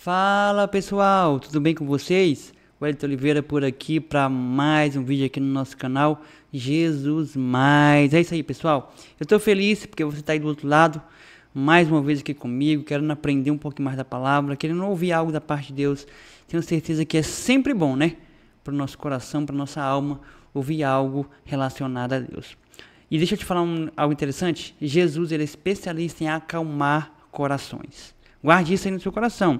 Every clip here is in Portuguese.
Fala pessoal, tudo bem com vocês? Wellington Oliveira por aqui para mais um vídeo aqui no nosso canal Jesus Mais. É isso aí pessoal, eu estou feliz porque você está aí do outro lado, mais uma vez aqui comigo, querendo aprender um pouco mais da palavra, querendo ouvir algo da parte de Deus. Tenho certeza que é sempre bom, né? Para o nosso coração, para nossa alma, ouvir algo relacionado a Deus. E deixa eu te falar algo interessante, Jesus ele é especialista em acalmar corações. Guarde isso aí no seu coração.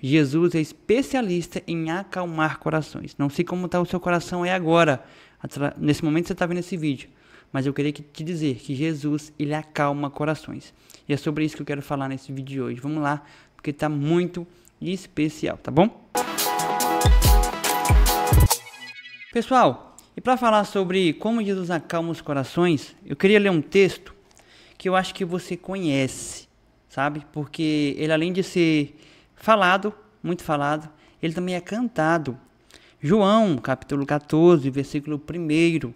Jesus é especialista em acalmar corações. Não sei como está o seu coração aí agora, nesse momento você está vendo esse vídeo, mas eu queria te dizer que Jesus ele acalma corações. E é sobre isso que eu quero falar nesse vídeo de hoje. Vamos lá, porque está muito especial, tá bom? Pessoal, e para falar sobre como Jesus acalma os corações, eu queria ler um texto que eu acho que você conhece, sabe? Porque ele, além de ser falado, muito falado, ele também é cantado. João, capítulo 14, versículo 1,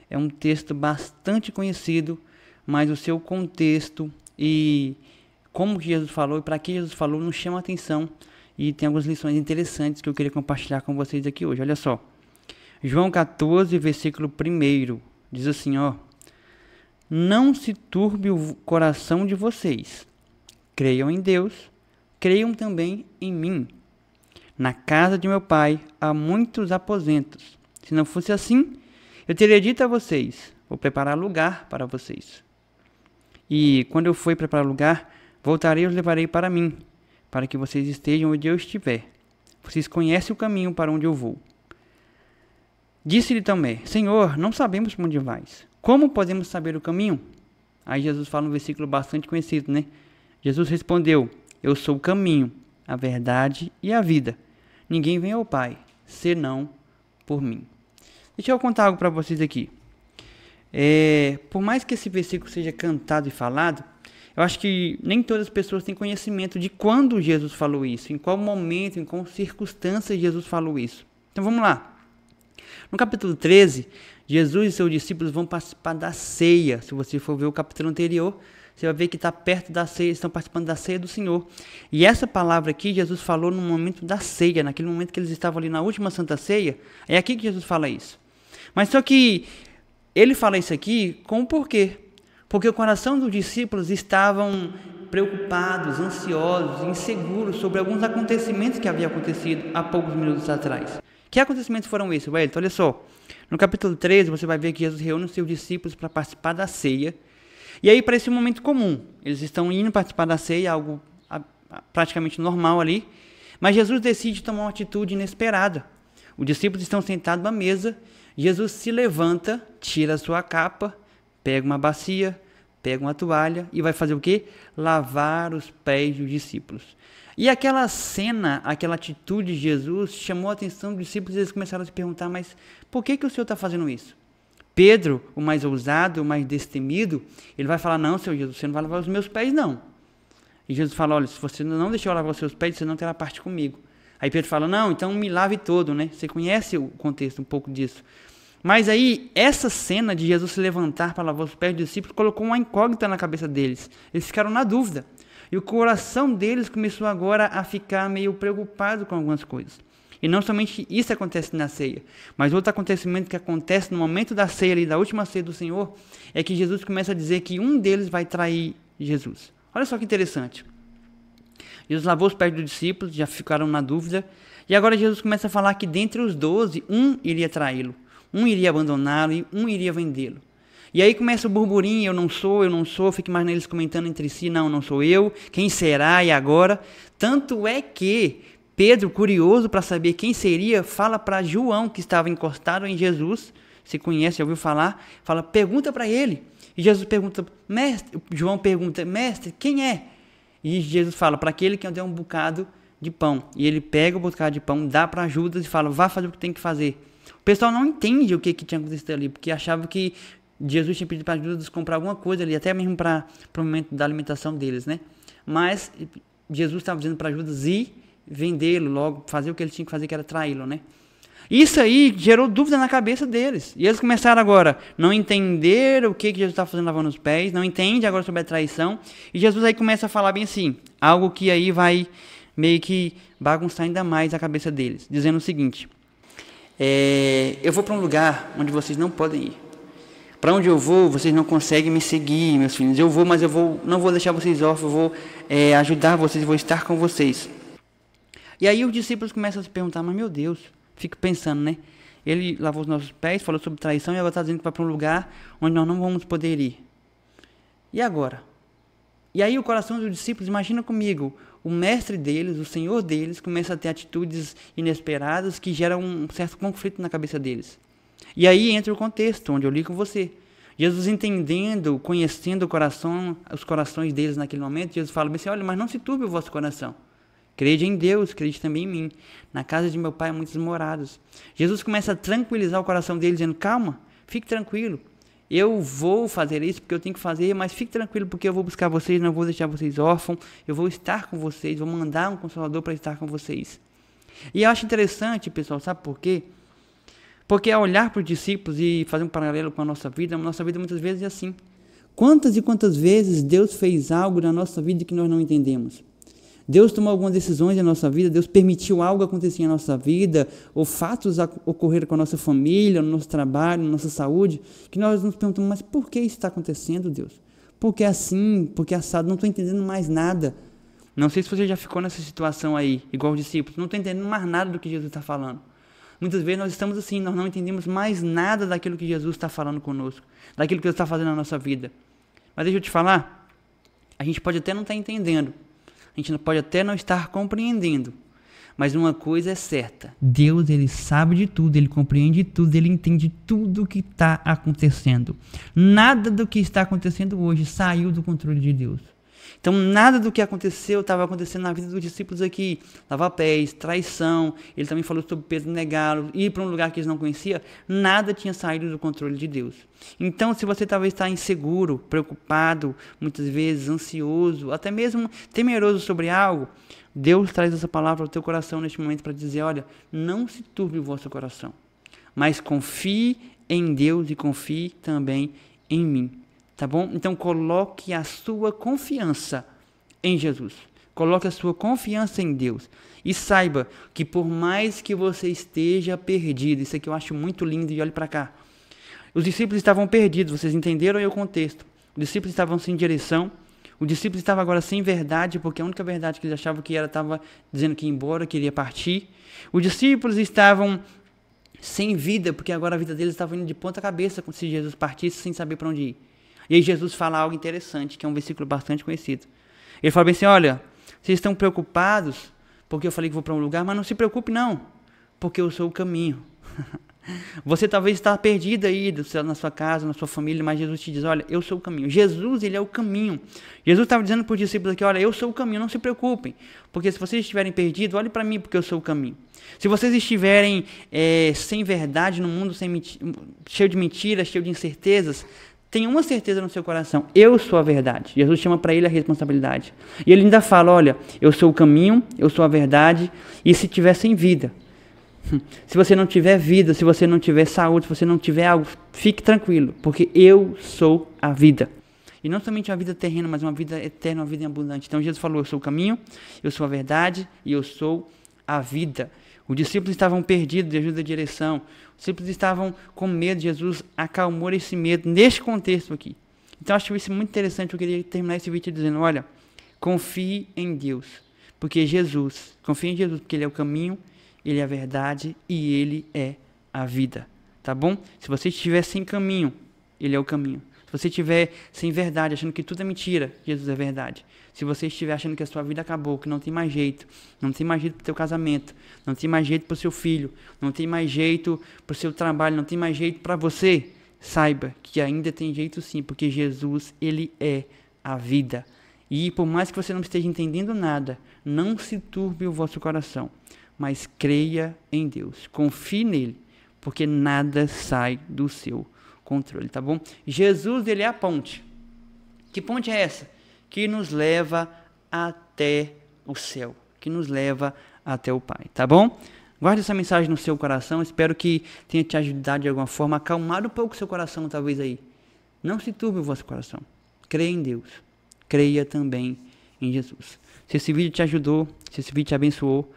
é um texto bastante conhecido, mas o seu contexto e como que Jesus falou e para que Jesus falou nos chama a atenção. E tem algumas lições interessantes que eu queria compartilhar com vocês aqui hoje. Olha só. João 14, versículo 1, diz assim, ó. Não se turbe o coração de vocês. Creiam em Deus, creiam também em mim. Na casa de meu pai há muitos aposentos. Se não fosse assim, eu teria dito a vocês, vou preparar lugar para vocês. E quando eu for preparar lugar, voltarei e os levarei para mim, para que vocês estejam onde eu estiver. Vocês conhecem o caminho para onde eu vou. Disse-lhe Tomé, Senhor, não sabemos para onde vais. Como podemos saber o caminho? Aí Jesus fala um versículo bastante conhecido, né? Jesus respondeu, eu sou o caminho, a verdade e a vida. Ninguém vem ao Pai, senão por mim. Deixa eu contar algo para vocês aqui. Por mais que esse versículo seja cantado e falado, eu acho que nem todas as pessoas têm conhecimento de quando Jesus falou isso, em qual momento, em qual circunstâncias Jesus falou isso. Então vamos lá. No capítulo 13, Jesus e seus discípulos vão participar da ceia. Se você for ver o capítulo anterior, você vai ver que está perto da ceia, estão participando da ceia do Senhor. E essa palavra aqui, Jesus falou no momento da ceia, naquele momento que eles estavam ali na última Santa Ceia, é aqui que Jesus fala isso. Mas só que ele fala isso aqui com um porquê. Porque o coração dos discípulos estavam preocupados, ansiosos, inseguros sobre alguns acontecimentos que haviam acontecido há poucos minutos atrás. Que acontecimentos foram esses, Wellington? Olha só, no capítulo 13 você vai ver que Jesus reúne os seus discípulos para participar da ceia. E aí parece um momento comum, eles estão indo participar da ceia, algo praticamente normal ali. Mas Jesus decide tomar uma atitude inesperada. Os discípulos estão sentados à mesa, Jesus se levanta, tira a sua capa, pega uma bacia, pega uma toalha e vai fazer o quê? Lavar os pés dos discípulos. E aquela cena, aquela atitude de Jesus chamou a atenção dos discípulos e eles começaram a se perguntar, mas por que o Senhor está fazendo isso? Pedro, o mais ousado, o mais destemido, ele vai falar, não, Senhor Jesus, você não vai lavar os meus pés, não. E Jesus fala, olha, se você não deixar eu lavar os seus pés, você não terá parte comigo. Aí Pedro fala, não, então me lave todo, né? Você conhece o contexto um pouco disso. Mas aí, essa cena de Jesus se levantar para lavar os pés dos discípulos colocou uma incógnita na cabeça deles. Eles ficaram na dúvida. E o coração deles começou agora a ficar meio preocupado com algumas coisas. E não somente isso acontece na ceia, mas outro acontecimento que acontece no momento da ceia, ali, da última ceia do Senhor, é que Jesus começa a dizer que um deles vai trair Jesus. Olha só que interessante. Jesus lavou os pés dos discípulos, já ficaram na dúvida, e agora Jesus começa a falar que dentre os 12, um iria traí-lo, um iria abandoná-lo e um iria vendê-lo. E aí começa o burburinho, eu não sou, fico imaginando eles comentando entre si, não sou eu, quem será e agora? Tanto é que Pedro, curioso para saber quem seria, fala para João, que estava encostado em Jesus, você conhece, já ouviu falar, fala, pergunta para ele. E Jesus pergunta, mestre, João pergunta, mestre, quem é? E Jesus fala, para aquele que deu um bocado de pão. E ele pega o bocado de pão, dá para Judas e fala, vá fazer o que tem que fazer. O pessoal não entende o que tinha acontecido ali, porque achava que Jesus tinha pedido para Judas comprar alguma coisa ali, até mesmo para o momento da alimentação deles, né? Mas Jesus estava dizendo para Judas ir vendê-lo logo, fazer o que ele tinha que fazer, que era traí-lo, né? Isso aí gerou dúvida na cabeça deles. E eles começaram agora, não entender o que Jesus está fazendo lavando os pés, não entende agora sobre a traição. E Jesus aí começa a falar bem assim, algo que aí vai meio que bagunçar ainda mais a cabeça deles, dizendo o seguinte: eu vou para um lugar onde vocês não podem ir. Para onde eu vou, vocês não conseguem me seguir, meus filhos. Eu vou, mas não vou deixar vocês órfãos, eu vou ajudar vocês, vou estar com vocês. E aí os discípulos começam a se perguntar: mas meu Deus, fico pensando, né? Ele lavou os nossos pés, falou sobre traição e agora está dizendo que vai para um lugar onde nós não vamos poder ir. E agora? E aí o coração dos discípulos, imagina comigo, o mestre deles, o Senhor deles, começa a ter atitudes inesperadas que geram um certo conflito na cabeça deles. E aí entra o contexto, onde eu li com você. Jesus entendendo, conhecendo os corações deles naquele momento, Jesus fala assim: olha, mas não se turbe o vosso coração. Crede em Deus, crede também em mim. Na casa de meu pai há muitas moradas. Jesus começa a tranquilizar o coração deles, dizendo: calma, fique tranquilo. Eu vou fazer isso porque eu tenho que fazer, mas fique tranquilo porque eu vou buscar vocês, não vou deixar vocês órfãos, eu vou estar com vocês, vou mandar um Consolador para estar com vocês. E eu acho interessante, pessoal, sabe por quê? Porque ao olhar para os discípulos e fazer um paralelo com a nossa vida muitas vezes é assim. Quantas e quantas vezes Deus fez algo na nossa vida que nós não entendemos? Deus tomou algumas decisões na nossa vida, Deus permitiu algo acontecer na nossa vida, ou fatos ocorreram com a nossa família, no nosso trabalho, na nossa saúde, que nós nos perguntamos: mas por que isso está acontecendo, Deus? Por que assim? Por que assado? Não estou entendendo mais nada. Não sei se você já ficou nessa situação aí, igual os discípulos, não estou entendendo mais nada do que Jesus está falando. Muitas vezes nós estamos assim, nós não entendemos mais nada daquilo que Jesus está falando conosco, daquilo que Ele está fazendo na nossa vida. Mas deixa eu te falar, a gente pode até não estar entendendo, a gente pode até não estar compreendendo, mas uma coisa é certa: Deus, Ele sabe de tudo, Ele compreende tudo, Ele entende tudo o que está acontecendo. Nada do que está acontecendo hoje saiu do controle de Deus. Então, nada do que aconteceu estava acontecendo na vida dos discípulos aqui. Lavar pés, traição, ele também falou sobre Pedro negá-lo, ir para um lugar que eles não conheciam, nada tinha saído do controle de Deus. Então, se você talvez está inseguro, preocupado, muitas vezes ansioso, até mesmo temeroso sobre algo, Deus traz essa palavra ao teu coração neste momento para dizer: olha, não se turbe o vosso coração, mas confie em Deus e confie também em mim. Tá bom? Então coloque a sua confiança em Jesus. Coloque a sua confiança em Deus. E saiba que por mais que você esteja perdido, isso aqui eu acho muito lindo, e olhe para cá. Os discípulos estavam perdidos, vocês entenderam aí o contexto. Os discípulos estavam sem direção. O discípulo estava agora sem verdade, porque a única verdade que eles achavam que era estava dizendo que ia embora, que iria partir. Os discípulos estavam sem vida, porque agora a vida deles estava indo de ponta cabeça se Jesus partisse sem saber para onde ir. E aí Jesus fala algo interessante, que é um versículo bastante conhecido. Ele fala bem assim: olha, vocês estão preocupados porque eu falei que vou para um lugar, mas não se preocupe não, porque eu sou o caminho. Você talvez está perdido aí na sua casa, na sua família, mas Jesus te diz: olha, eu sou o caminho. Jesus, Ele é o caminho. Jesus estava dizendo para os discípulos aqui: olha, eu sou o caminho, não se preocupem, porque se vocês estiverem perdidos, olhem para mim, porque eu sou o caminho. Se vocês estiverem sem verdade no mundo, cheio de mentiras, cheio de incertezas, tenha uma certeza no seu coração: eu sou a verdade. Jesus chama para ele a responsabilidade. E ele ainda fala: olha, eu sou o caminho, eu sou a verdade, e se tiver sem vida, se você não tiver vida, se você não tiver saúde, se você não tiver algo, fique tranquilo, porque eu sou a vida. E não somente uma vida terrena, mas uma vida eterna, uma vida abundante. Então Jesus falou: eu sou o caminho, eu sou a verdade e eu sou a vida. Os discípulos estavam perdidos de ajuda e direção. Os discípulos estavam com medo. Jesus acalmou esse medo neste contexto aqui. Então, acho isso muito interessante. Eu queria terminar esse vídeo dizendo: olha, confie em Deus, porque Jesus, confie em Jesus, porque Ele é o caminho, Ele é a verdade e Ele é a vida. Tá bom? Se você estiver sem caminho, Ele é o caminho. Se você estiver sem verdade, achando que tudo é mentira, Jesus é verdade. Se você estiver achando que a sua vida acabou, que não tem mais jeito, não tem mais jeito para o teu casamento, não tem mais jeito para o seu filho, não tem mais jeito para o seu trabalho, não tem mais jeito para você, saiba que ainda tem jeito sim, porque Jesus, Ele é a vida. E por mais que você não esteja entendendo nada, não se turbe o vosso coração, mas creia em Deus, confie nele, porque nada sai do seu controle, tá bom? Jesus, Ele é a ponte. Que ponte é essa? Que nos leva até o céu, que nos leva até o Pai, tá bom? Guarde essa mensagem no seu coração, espero que tenha te ajudado de alguma forma, acalmar um pouco o seu coração talvez aí. Não se turbe o vosso coração, creia em Deus, creia também em Jesus. Se esse vídeo te ajudou, se esse vídeo te abençoou,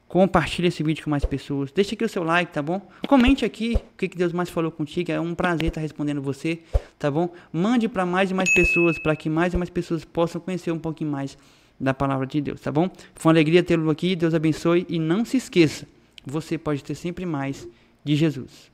compartilhe esse vídeo com mais pessoas. Deixa aqui o seu like, tá bom? Comente aqui o que Deus mais falou contigo. É um prazer estar respondendo você, tá bom? Mande para mais e mais pessoas, para que mais e mais pessoas possam conhecer um pouquinho mais da palavra de Deus, tá bom? Foi uma alegria tê-lo aqui. Deus abençoe e não se esqueça, você pode ter sempre mais de Jesus.